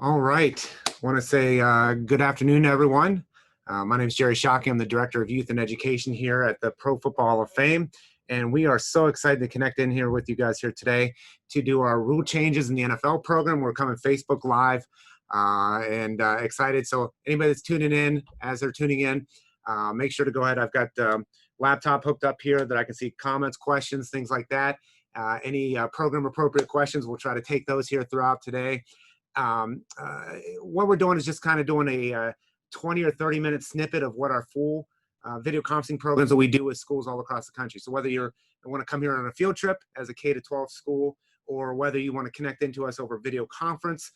All right. I want to say good afternoon, everyone. My name is Jerry Shockey. I'm the Director of Youth and Education here at the Pro Football Hall of Fame. And we are so excited to connect in here with you guys here today to do our rule changes in the NFL program. We're coming Facebook Live and excited. So anybody that's tuning in, as they're tuning in, make sure to go ahead. I've got laptop hooked up here that I can see comments, questions, things like that. Any program appropriate questions, we'll try to take those here throughout today. What we're doing is just kind of doing a 20 or 30-minute snippet of what our full video conferencing programs that we do with schools all across the country. So whether you want to come here on a field trip as a K-12 school, or whether you want to connect into us over video conference,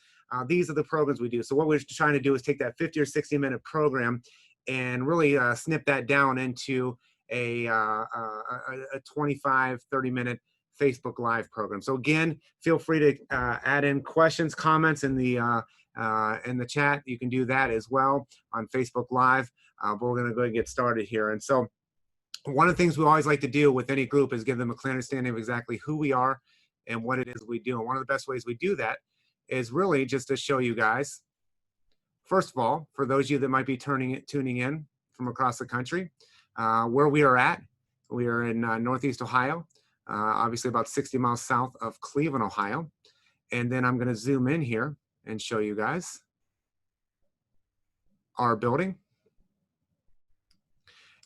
these are the programs we do. So what we're trying to do is take that 50 or 60-minute program and really snip that down into a 25, 30-minute Facebook Live program. So again, feel free to add in questions, comments in the chat. You can do that as well on Facebook Live. But we're going to go and get started here. And so one of the things we always like to do with any group is give them a clear understanding of exactly who we are and what it is we do. And one of the best ways we do that is really just to show you guys, first of all, for those of you that might be tuning in from across the country, where we are at. We are in Northeast Ohio. Obviously about 60 miles south of Cleveland, Ohio. And then I'm going to zoom in here and show you guys our building.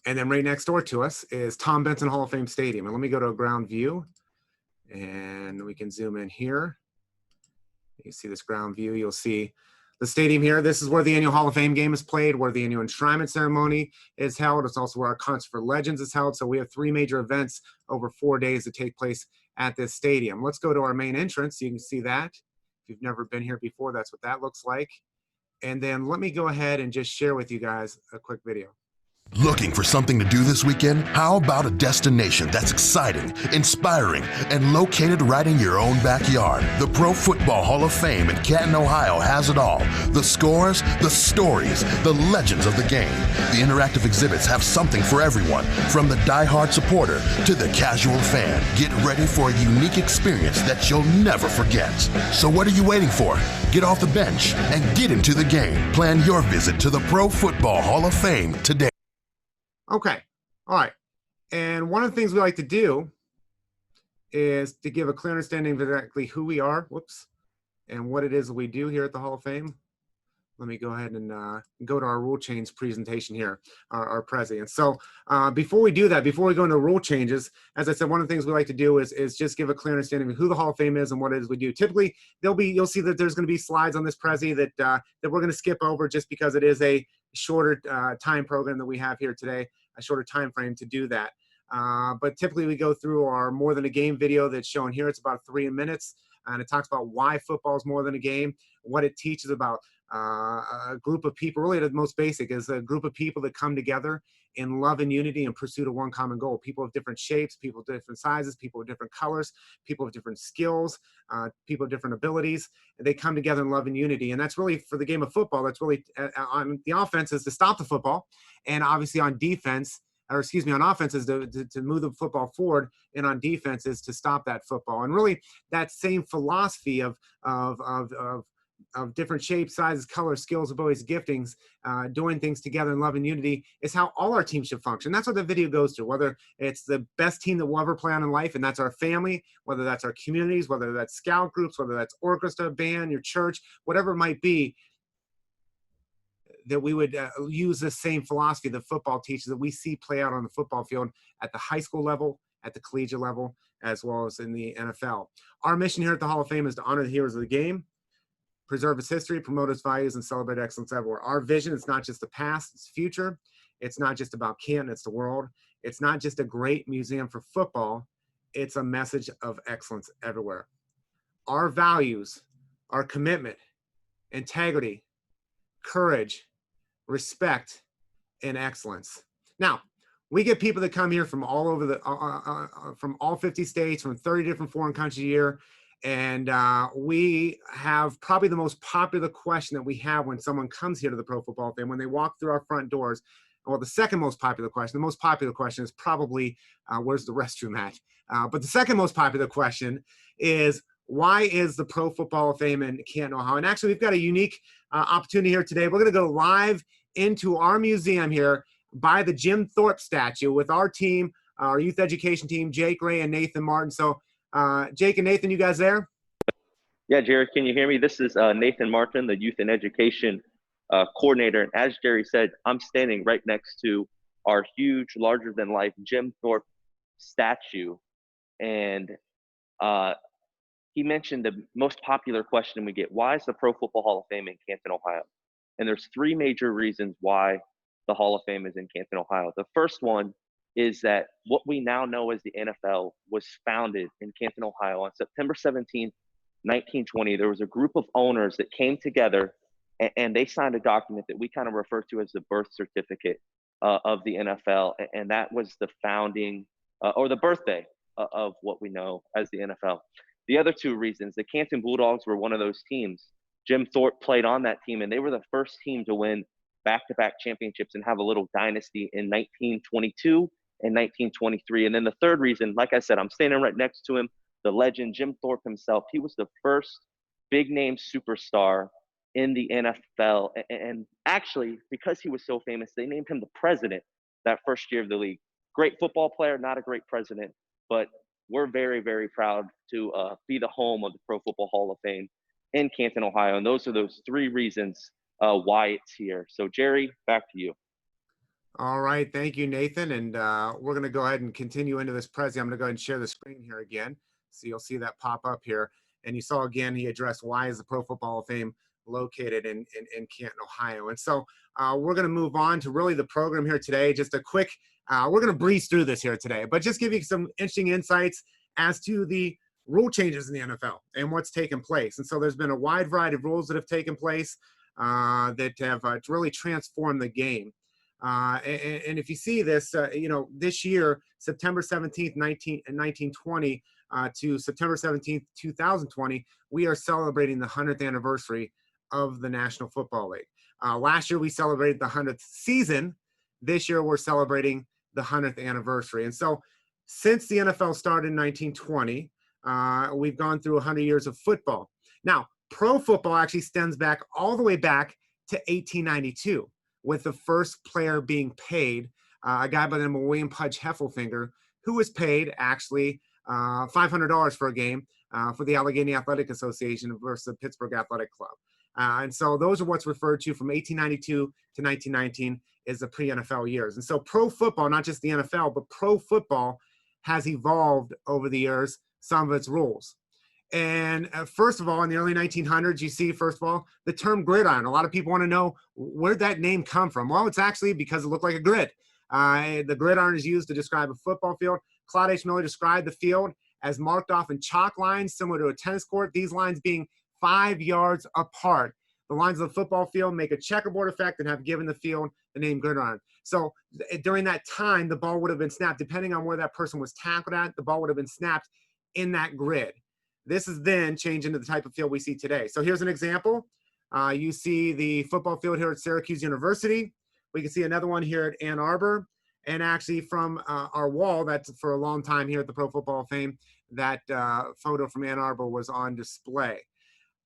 And then right next door to us is Tom Benson Hall of Fame Stadium. And let me go to a ground view and we can zoom in here. You see this ground view, you'll see the stadium here. This is where the annual Hall of Fame game is played, where the annual enshrinement ceremony is held. It's also where our Concert for Legends is held. So we have 3 major events over 4 days that take place at this stadium. Let's go to our main entrance. You can see that. If you've never been here before, that's what that looks like. And then let me go ahead and just share with you guys a quick video. Looking for something to do this weekend? How about a destination that's exciting, inspiring, and located right in your own backyard? The Pro Football Hall of Fame in Canton, Ohio has it all. The scores, the stories, the legends of the game. The interactive exhibits have something for everyone, from the die-hard supporter to the casual fan. Get ready for a unique experience that you'll never forget. So what are you waiting for? Get off the bench and get into the game. Plan your visit to the Pro Football Hall of Fame today. Okay, all right. And one of the things we like to do is to give a clear understanding of exactly who we are, and what it is that we do here at the Hall of Fame. Let me go ahead and go to our rule change presentation here, our president. So before we do that, before we go into rule changes, as I said, one of the things we like to do is just give a clear understanding of who the Hall of Fame is and what it is we do. Typically, you'll see that there's going to be slides on this prezi that we're going to skip over just because it is a shorter time program that we have here today, a shorter time frame to do that. But typically we go through our More Than a Game video that's shown here. It's about 3 minutes, and it talks about why football is more than a game, what it teaches about a group of people. Really, the most basic is a group of people that come together in love and unity in pursuit of one common goal. People of different shapes, people of different sizes, people of different colors, people of different skills, people of different abilities. They come together in love and unity. And that's really, for the game of football, that's really on the offense is to stop the football. And obviously on defense, or excuse me, on offense is to move the football forward, and on defense is to stop that football. And really that same philosophy of different shapes, sizes, colors, skills, abilities, giftings, doing things together in love and unity is how all our teams should function. That's what the video goes to, whether it's the best team that we'll ever play on in life, and that's our family, whether that's our communities, whether that's scout groups, whether that's orchestra, band, your church, whatever it might be, that we would use the same philosophy that football teaches that we see play out on the football field at the high school level, at the collegiate level, as well as in the NFL. Our mission here at the Hall of Fame is to honor the heroes of the game, preserve its history, promote its values, and celebrate excellence everywhere. Our vision is not just the past, it's future. It's not just about Canton, it's the world. It's not just a great museum for football, it's a message of excellence everywhere. Our values, our commitment, integrity, courage, respect, and excellence. Now, we get people that come here from all over from all 50 states, from 30 different foreign countries a year. And we have probably the most popular question that we have when someone comes here to the Pro Football Thing, when they walk through our front doors. Well, the second most popular question, the most popular question is probably, where's the restroom at? But the second most popular question is, why is the Pro Football Hall of Fame in Canton, Ohio? And actually, we've got a unique opportunity here today. We're going to go live into our museum here by the Jim Thorpe statue with our team, our youth education team, Jake Ray and Nathan Martin. So Jake and Nathan, you guys there? Yeah, Jerry, can you hear me? This is Nathan Martin, the Youth and Education Coordinator. And as Jerry said, I'm standing right next to our huge, larger-than-life Jim Thorpe statue. And he mentioned the most popular question we get: why is the Pro Football Hall of Fame in Canton, Ohio? And there's three major reasons why the Hall of Fame is in Canton, Ohio. The first one is that what we now know as the NFL was founded in Canton, Ohio on September 17th, 1920. There was a group of owners that came together and they signed a document that we kind of refer to as the birth certificate of the NFL. And that was the founding or the birthday of what we know as the NFL. The other two reasons: the Canton Bulldogs were one of those teams. Jim Thorpe played on that team, and they were the first team to win back-to-back championships and have a little dynasty in 1922 and 1923. And then the third reason, like I said, I'm standing right next to him, the legend Jim Thorpe himself. He was the first big-name superstar in the NFL. And actually, because he was so famous, they named him the president that first year of the league. Great football player, not a great president, but we're very, very proud to be the home of the Pro Football Hall of Fame in Canton, Ohio. And those are those three reasons why it's here. So, Jerry, back to you. All right. Thank you, Nathan. And we're going to go ahead and continue into this presentation. I'm going to go ahead and share the screen here again. So you'll see that pop up here. And you saw again, he addressed why is the Pro Football Hall of Fame located in Canton, Ohio. And so we're going to move on to really the program here today. Just a quick, we're going to breeze through this here today, but just give you some interesting insights as to the rule changes in the NFL and what's taken place. And so there's been a wide variety of rules that have taken place that have really transformed the game. And if you see this, this year, September 17th, 1920 to September 17th, 2020, we are celebrating the 100th anniversary of the National Football League. Last year, we celebrated the 100th season. This year, we're celebrating the 100th anniversary. And so since the NFL started in 1920, we've gone through 100 years of football. Now, pro football actually stems back all the way back to 1892, with the first player being paid, a guy by the name of William Pudge Heffelfinger, who was paid actually $500 for a game for the Allegheny Athletic Association versus the Pittsburgh Athletic Club. And so those are what's referred to from 1892 to 1919 is the pre-NFL years. And so pro football, not just the NFL, but pro football has evolved over the years, some of its rules. And first of all, in the early 1900s, you see, first of all, the term gridiron. A lot of people want to know where'd that name come from. Well, it's actually because it looked like a grid. The gridiron is used to describe a football field. Claude H. Miller described the field as marked off in chalk lines similar to a tennis court, these lines being 5 yards apart. The lines of the football field make a checkerboard effect and have given the field the name gridiron. So during that time, the ball would have been snapped. Depending on where that person was tackled at, the ball would have been snapped in that grid. This is then changed into the type of field we see today. So here's an example. You see the football field here at Syracuse University. We can see another one here at Ann Arbor. And actually from our wall, that's for a long time here at the Pro Football Hall of Fame, that photo from Ann Arbor was on display.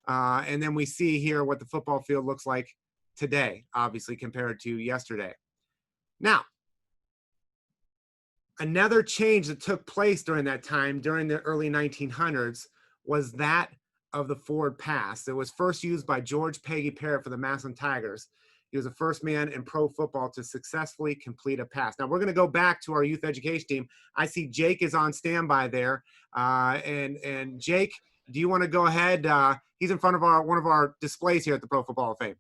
And then we see here what the football field looks like today, obviously compared to yesterday. Now, another change that took place during that time, during the early 1900s, was that of the forward pass. It was first used by George Peggy Parrott for the Massillon Tigers. He was the first man in pro football to successfully complete a pass. Now, we're going to go back to our youth education team. I see Jake is on standby there. And Jake, do you want to go ahead? He's in front of one of our displays here at the Pro Football Hall of Fame.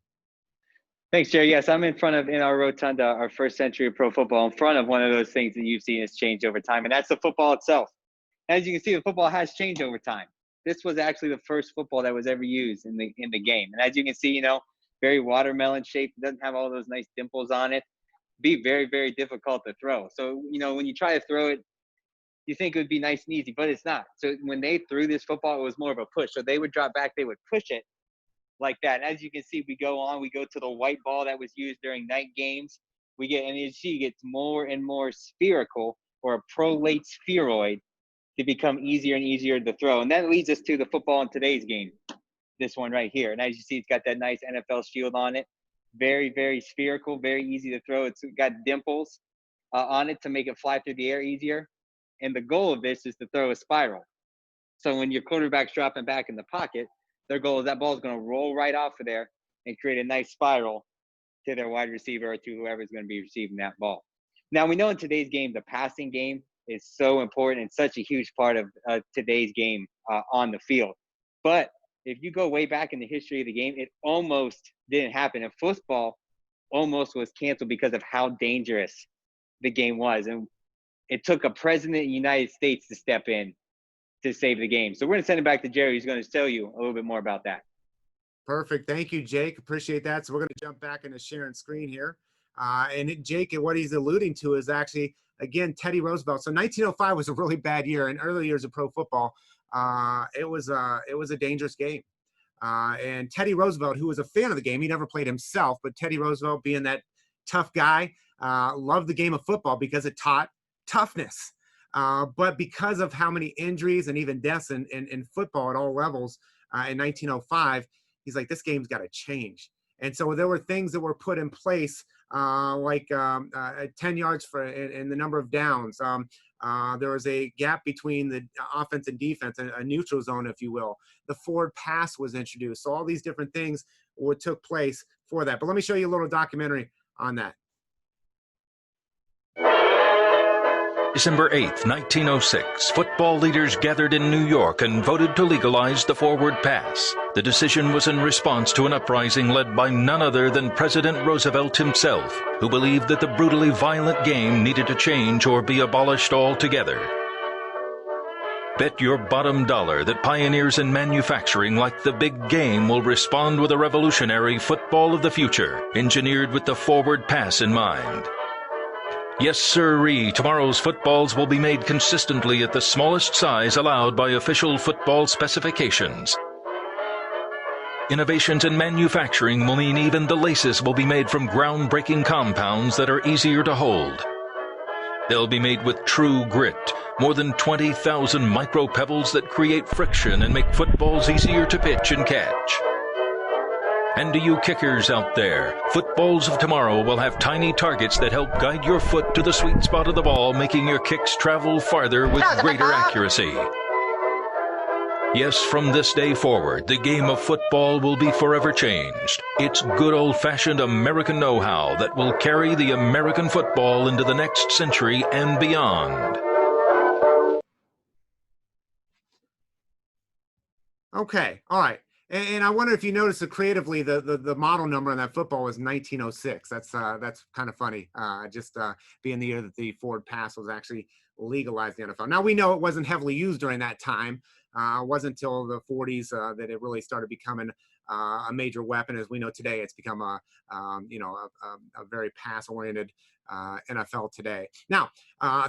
Thanks, Jerry. Yes, I'm in our rotunda, our first century of pro football, in front of one of those things that you've seen has changed over time, and that's the football itself. As you can see, the football has changed over time. This was actually the first football that was ever used in the game. And as you can see, very watermelon shaped. It doesn't have all those nice dimples on it. Be very, very difficult to throw. So, when you try to throw it, you think it would be nice and easy, but it's not. So when they threw this football, it was more of a push. So they would drop back, they would push it like that. And as you can see, we go to the white ball that was used during night games. And you see it gets more and more spherical, or a prolate spheroid, to become easier and easier to throw. And that leads us to the football in today's game, this one right here. And as you see, it's got that nice NFL shield on it. Very, very spherical, very easy to throw. It's got dimples on it to make it fly through the air easier. And the goal of this is to throw a spiral. So when your quarterback's dropping back in the pocket, their goal is that ball is going to roll right off of there and create a nice spiral to their wide receiver or to whoever's going to be receiving that ball. Now, we know in today's game, the passing game is so important and such a huge part of today's game on the field. But if you go way back in the history of the game, it almost didn't happen. And football almost was canceled because of how dangerous the game was. And it took a president of the United States to step in to save the game. So we're going to send it back to Jerry, who's going to tell you a little bit more about that. Perfect. Thank you, Jake. Appreciate that. So we're going to jump back into sharing screen here. And Jake, what he's alluding to is actually, again, Teddy Roosevelt. So 1905 was a really bad year. In early years of pro football, it was a dangerous game. And Teddy Roosevelt, who was a fan of the game, he never played himself, but Teddy Roosevelt, being that tough guy, loved the game of football because it taught toughness. But because of how many injuries and even deaths in football at all levels in 1905, he's like, this game's got to change. And so there were things that were put in place, like 10 yards in the number of downs. There was a gap between the offense and defense, a neutral zone, if you will. The forward pass was introduced. So all these different things took place for that. But let me show you a little documentary on that. December 8th, 1906, football leaders gathered in New York and voted to legalize the forward pass. The decision was in response to an uprising led by none other than President Roosevelt himself, who believed that the brutally violent game needed to change or be abolished altogether. Bet your bottom dollar that pioneers in manufacturing like the big game will respond with a revolutionary football of the future, engineered with the forward pass in mind. Yes, sirree, tomorrow's footballs will be made consistently at the smallest size allowed by official football specifications. Innovations in manufacturing will mean even the laces will be made from groundbreaking compounds that are easier to hold. They'll be made with true grit, more than 20,000 micro pebbles that create friction and make footballs easier to pitch and catch. And to you kickers out there, footballs of tomorrow will have tiny targets that help guide your foot to the sweet spot of the ball, making your kicks travel farther with greater accuracy. Yes, from this day forward, the game of football will be forever changed. It's good old-fashioned American know-how that will carry the American football into the next century and beyond. Okay, all right. And I wonder if you notice that creatively, the model number on that football was 1906. That's kind of funny, just being the year that the forward pass was actually legalized in the NFL. Now, we know it wasn't heavily used during that time. It wasn't until the 40s that it really started becoming a major weapon. As we know today, it's become a very pass-oriented NFL today. Now,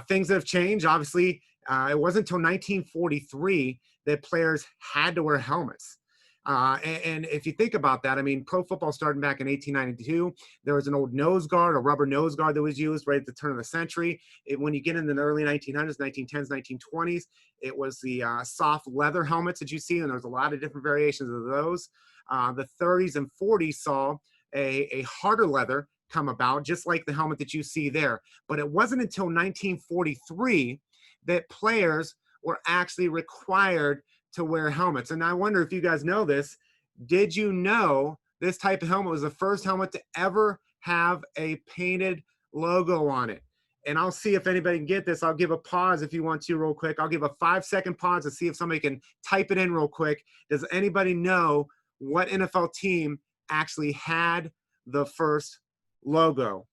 things have changed. Obviously, it wasn't until 1943 that players had to wear helmets. And if you think about that, I mean, pro football started back in 1892. There was an old nose guard, a rubber nose guard that was used right at the turn of the century. When you get into the early 1900s, 1910s, 1920s, it was the soft leather helmets that you see, and there's a lot of different variations of those. The 30s and 40s saw a harder leather come about, just like the helmet that you see there. But it wasn't until 1943 that players were actually required to wear helmets. And I wonder if you guys know this. Did you know this type of helmet was the first helmet to ever have a painted logo on it? And I'll see if anybody can get this. I'll give a pause if you want to real quick. I'll give a 5-second pause to see if somebody can type it in real quick. Does anybody know what NFL team actually had the first logo?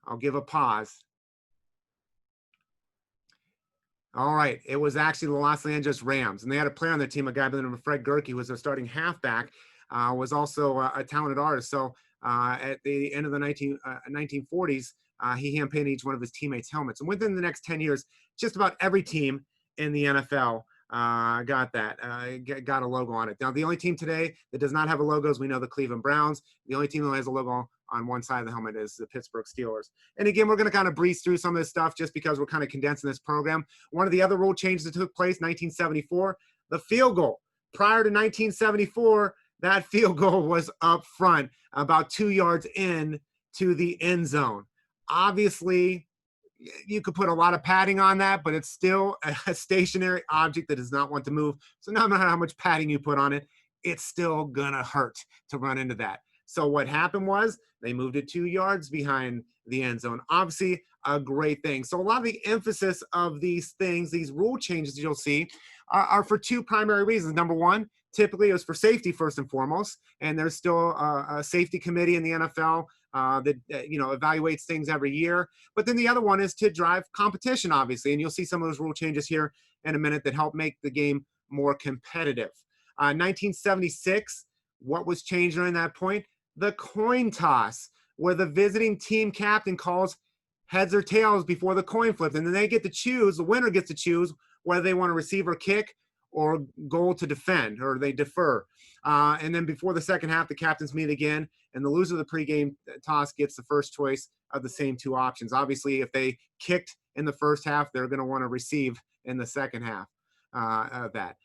I'll give a pause. All right, it was actually the Los Angeles Rams, and they had a player on their team, a guy by the name of Fred Gerke, who was their starting halfback, was also a talented artist. So at the end of the 1940s, he hand-painted each one of his teammates' helmets. And within the next 10 years, just about every team in the NFL got a logo on it. Now, the only team today that does not have a logo is, we know, the Cleveland Browns. The only team that has a logo on one side of the helmet is the Pittsburgh Steelers. And again, we're going to kind of breeze through some of this stuff just because we're kind of condensing this program. One of the other rule changes that took place, 1974, the field goal. Prior to 1974, that field goal was up front, about 2 yards in to the end zone. Obviously, you could put a lot of padding on that, but it's still a stationary object that does not want to move. So no matter how much padding you put on it, it's still gonna hurt to run into that. So what happened was they moved it 2 yards behind the end zone. Obviously, a great thing. So a lot of the emphasis of these things, these rule changes you'll see, are for two primary reasons. Number one, typically it was for safety first and foremost, and there's still a safety committee in the NFL that evaluates things every year. But then the other one is to drive competition, obviously, and you'll see some of those rule changes here in a minute that help make the game more competitive. 1976, what was changed during that point? The coin toss, where the visiting team captain calls heads or tails before the coin flips, and then they get to choose, the winner gets to choose whether they want to receive or kick or goal to defend, or they defer. And then before the second half, the captains meet again, and the loser of the pregame toss gets the first choice of the same two options. Obviously, if they kicked in the first half, they're going to want to receive in the second half of that.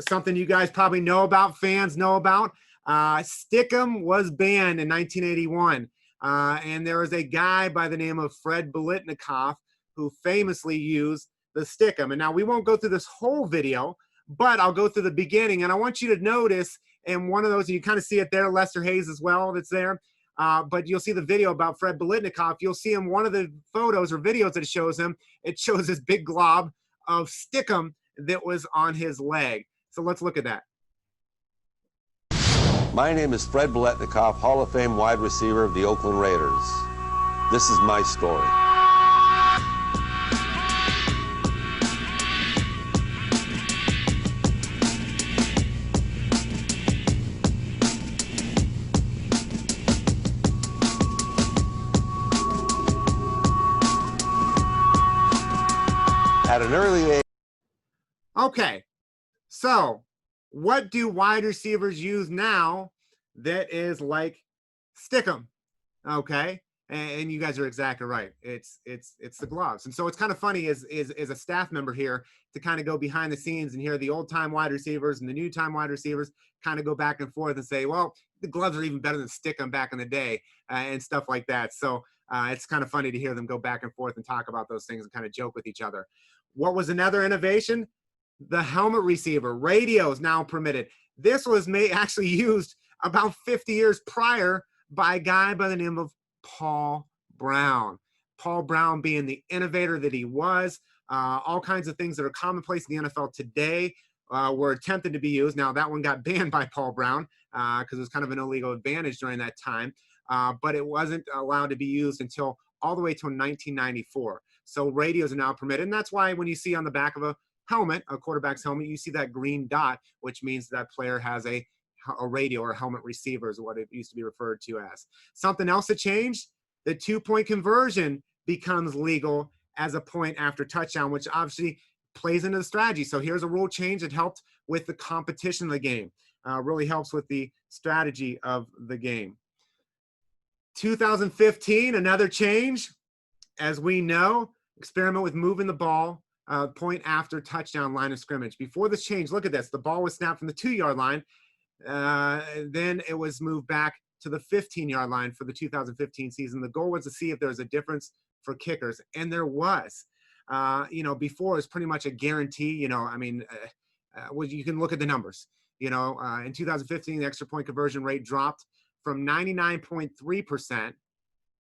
Something you guys probably know about, fans know about, Stickum was banned in 1981. And there was a guy by the name of Fred Biletnikoff who famously used the Stickum. And now we won't go through this whole video, but I'll go through the beginning. And I want you to notice, and one of those, you kind of see it there, Lester Hayes as well, that's there. But you'll see the video about Fred Biletnikoff. You'll see him, one of the photos or videos that it shows him, it shows this big glob of Stickum that was on his leg. So let's look at that. My name is Fred Biletnikoff, Hall of Fame wide receiver of the Oakland Raiders. This is my story. At an early age. Okay, so what do wide receivers use now that is like Stickum? Okay, and you guys are exactly right. It's the gloves. And so it's kind of funny as a staff member here to kind of go behind the scenes and hear the old time wide receivers and the new time wide receivers kind of go back and forth and say, well, the gloves are even better than Stickum back in the day and stuff like that. So it's kind of funny to hear them go back and forth and talk about those things and kind of joke with each other. What was another innovation? The helmet receiver. Radios now permitted. This was actually used about 50 years prior by a guy by the name of Paul Brown. Paul Brown being the innovator that he was. All kinds of things that are commonplace in the NFL today were attempted to be used. Now, that one got banned by Paul Brown because it was kind of an illegal advantage during that time. But it wasn't allowed to be used until all the way to 1994. So radios are now permitted. And that's why when you see on the back of a helmet, a quarterback's helmet, you see that green dot, which means that player has a radio or a helmet receiver is what it used to be referred to as. Something else that changed, the 2-point conversion becomes legal as a point after touchdown, which obviously plays into the strategy. So here's a rule change that helped with the competition of the game, really helps with the strategy of the game. 2015, another change, as we know, experiment with moving the ball point after touchdown line of scrimmage. Before this change, look at this. The ball was snapped from the 2-yard line. Then it was moved back to the 15-yard line for the 2015 season. The goal was to see if there was a difference for kickers, and there was. Before it was pretty much a guarantee. You can look at the numbers. In 2015, the extra point conversion rate dropped from 99.3%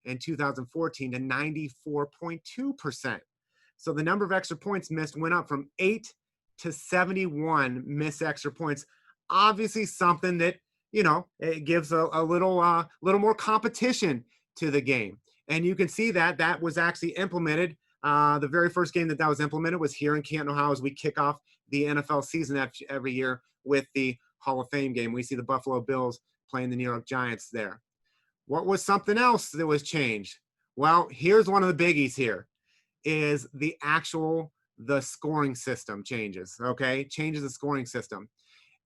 in 2014 to 94.2%. So the number of extra points missed went up from 8 to 71 missed extra points. Obviously something that, it gives a little more competition to the game. And you can see that was actually implemented. The very first game that was implemented was here in Canton, Ohio, as we kick off the NFL season every year with the Hall of Fame game. We see the Buffalo Bills playing the New York Giants there. What was something else that was changed? Well, here's one of the biggies here, is the scoring system changes, okay? Changes the scoring system.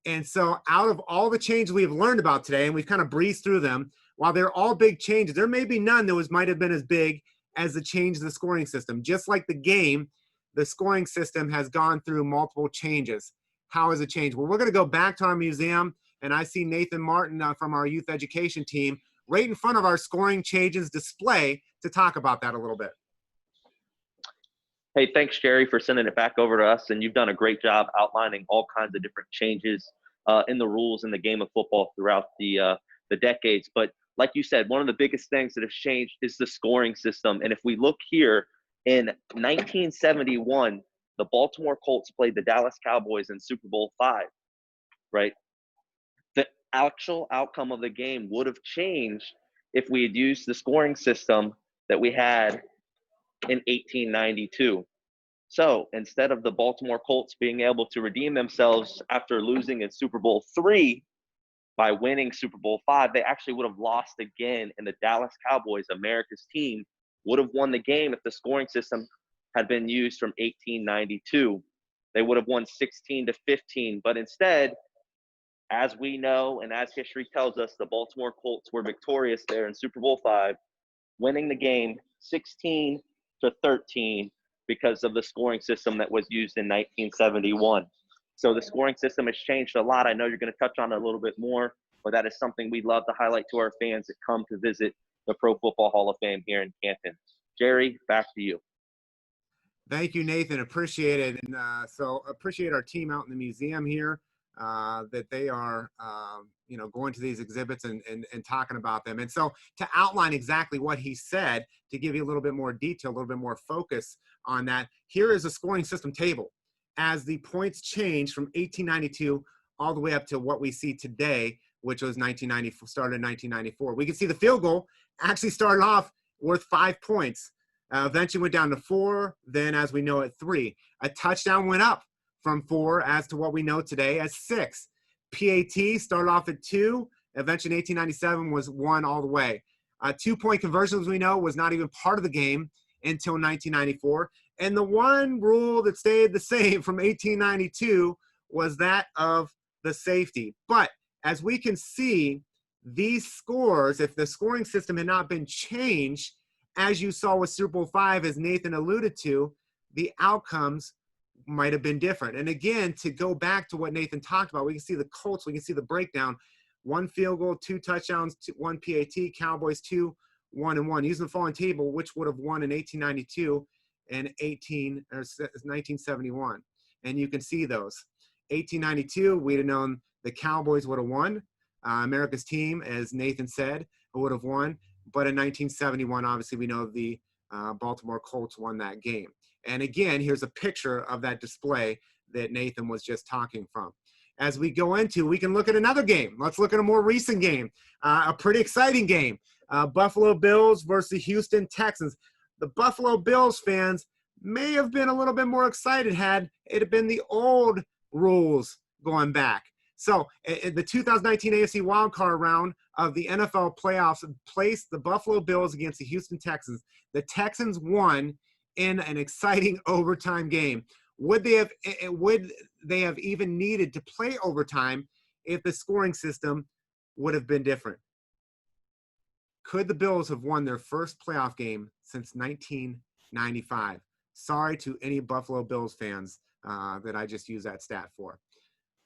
And so out of all the changes we've learned about today, and we've kind of breezed through them, while they're all big changes, there may be none that might have been as big as the change of the scoring system. Just like the game, the scoring system has gone through multiple changes. How has it changed? Well, we're going to go back to our museum, and I see Nathan Martin from our youth education team right in front of our scoring changes display to talk about that a little bit. Hey, thanks, Jerry, for sending it back over to us. And you've done a great job outlining all kinds of different changes in the rules in the game of football throughout the decades. But like you said, one of the biggest things that has changed is the scoring system. And if we look here, in 1971, the Baltimore Colts played the Dallas Cowboys in Super Bowl V, right? The actual outcome of the game would have changed if we had used the scoring system that we had in 1892. So instead of the Baltimore Colts being able to redeem themselves after losing in Super Bowl III by winning Super Bowl V, they actually would have lost again, and the Dallas Cowboys, America's team, would have won the game if the scoring system had been used from 1892. They would have won 16-15, but instead, as we know and as history tells us, the Baltimore Colts were victorious there in Super Bowl V, winning the game 16-13 because of the scoring system that was used in 1971. So the scoring system has changed a lot. I know you're going to touch on it a little bit more, but that is something we'd love to highlight to our fans that come to visit the Pro Football Hall of Fame here in Canton. Jerry, back to you. Thank you, Nathan. Appreciate it. And so appreciate our team out in the museum here, that they are, going to these exhibits and talking about them. And so to outline exactly what he said, to give you a little bit more detail, a little bit more focus on that, here is a scoring system table. As the points change from 1892 all the way up to what we see today, which was 1994, started in 1994. We can see the field goal actually started off worth 5 points. Eventually went down to 4, then as we know it, 3. A touchdown went up from 4 as to what we know today as 6. PAT started off at 2, eventually in 1897 was 1 all the way. 2-point conversions, we know, was not even part of the game until 1994. And the one rule that stayed the same from 1892 was that of the safety. But as we can see, these scores, if the scoring system had not been changed, as you saw with Super Bowl V, as Nathan alluded to, the outcomes might have been different. And again, to go back to what Nathan talked about, we can see the Colts, we can see the breakdown. 1 field goal, 2 touchdowns, 1 PAT, Cowboys 2, 1-1. Using the following table, which would have won in 1892 and 1971. And you can see those. 1892, we'd have known the Cowboys would have won. America's team, as Nathan said, would have won. But in 1971, obviously, we know the Baltimore Colts won that game. And again, here's a picture of that display that Nathan was just talking from. As we go into, we can look at another game. Let's look at a more recent game, a pretty exciting game. Buffalo Bills versus Houston Texans. The Buffalo Bills fans may have been a little bit more excited had it been the old rules going back. So the 2019 AFC wildcard round of the NFL playoffs placed the Buffalo Bills against the Houston Texans. The Texans won in an exciting overtime game. Would they have even needed to play overtime if the scoring system would have been different? Could the Bills have won their first playoff game since 1995? Sorry to any Buffalo Bills fans that I just used that stat for.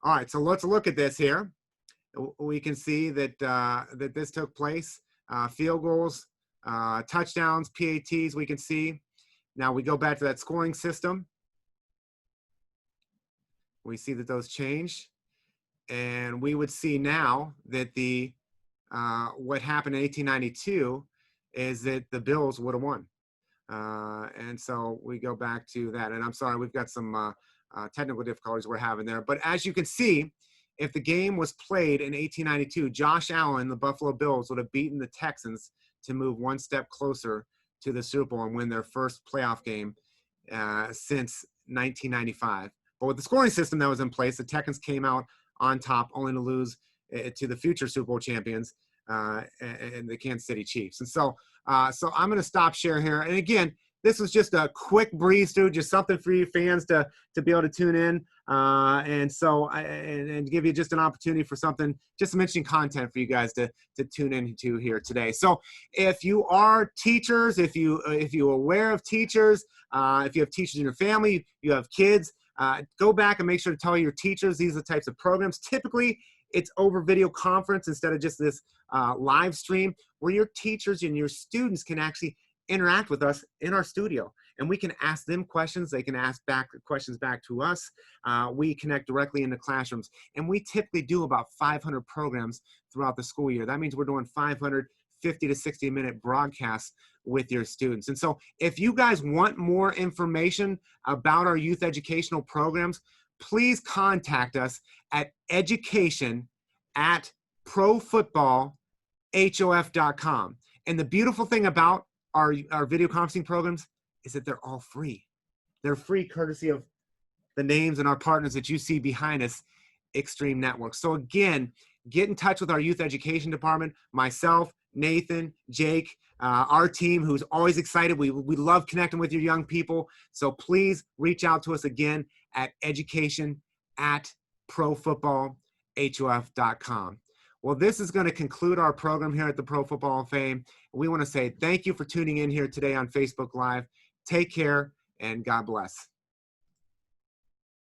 All right, so let's look at this here. We can see that that this took place. Field goals, touchdowns, PATs, we can see. Now we go back to that scoring system. We see that those change. And we would see now that the what happened in 1892 is that the Bills would have won. And so we go back to that. And I'm sorry, we've got some technical difficulties we're having there. But as you can see, if the game was played in 1892, Josh Allen, the Buffalo Bills, would have beaten the Texans to move one step closer to the Super Bowl and win their first playoff game since 1995. But with the scoring system that was in place, the Texans came out on top, only to lose to the future Super Bowl champions and the Kansas City Chiefs. And so I'm going to stop share here. And again, this was just a quick breeze through, just something for you fans to be able to tune in. And give you just an opportunity for something, just mentioning content for you guys to tune into here today. So if you are teachers, if you're aware of teachers, if you have teachers in your family, you have kids, go back and make sure to tell your teachers these are the types of programs. Typically, it's over video conference instead of just this live stream, where your teachers and your students can actually interact with us in our studio, and we can ask them questions. They can ask questions back to us. We connect directly in the classrooms, and we typically do about 500 programs throughout the school year. That means we're doing 500 50 to 60-minute broadcasts with your students. And so if you guys want more information about our youth educational programs, please contact us at education@profootballhof.com. And the beautiful thing about our video conferencing programs is that they're all free. They're free courtesy of the names and our partners that you see behind us, Extreme Networks. So again, get in touch with our youth education department, myself, Nathan, Jake, our team, who's always excited. We love connecting with your young people. So please reach out to us again at education@profootballhof.com. Well, this is going to conclude our program here at the Pro Football Hall of Fame. We want to say thank you for tuning in here today on Facebook Live. Take care and God bless.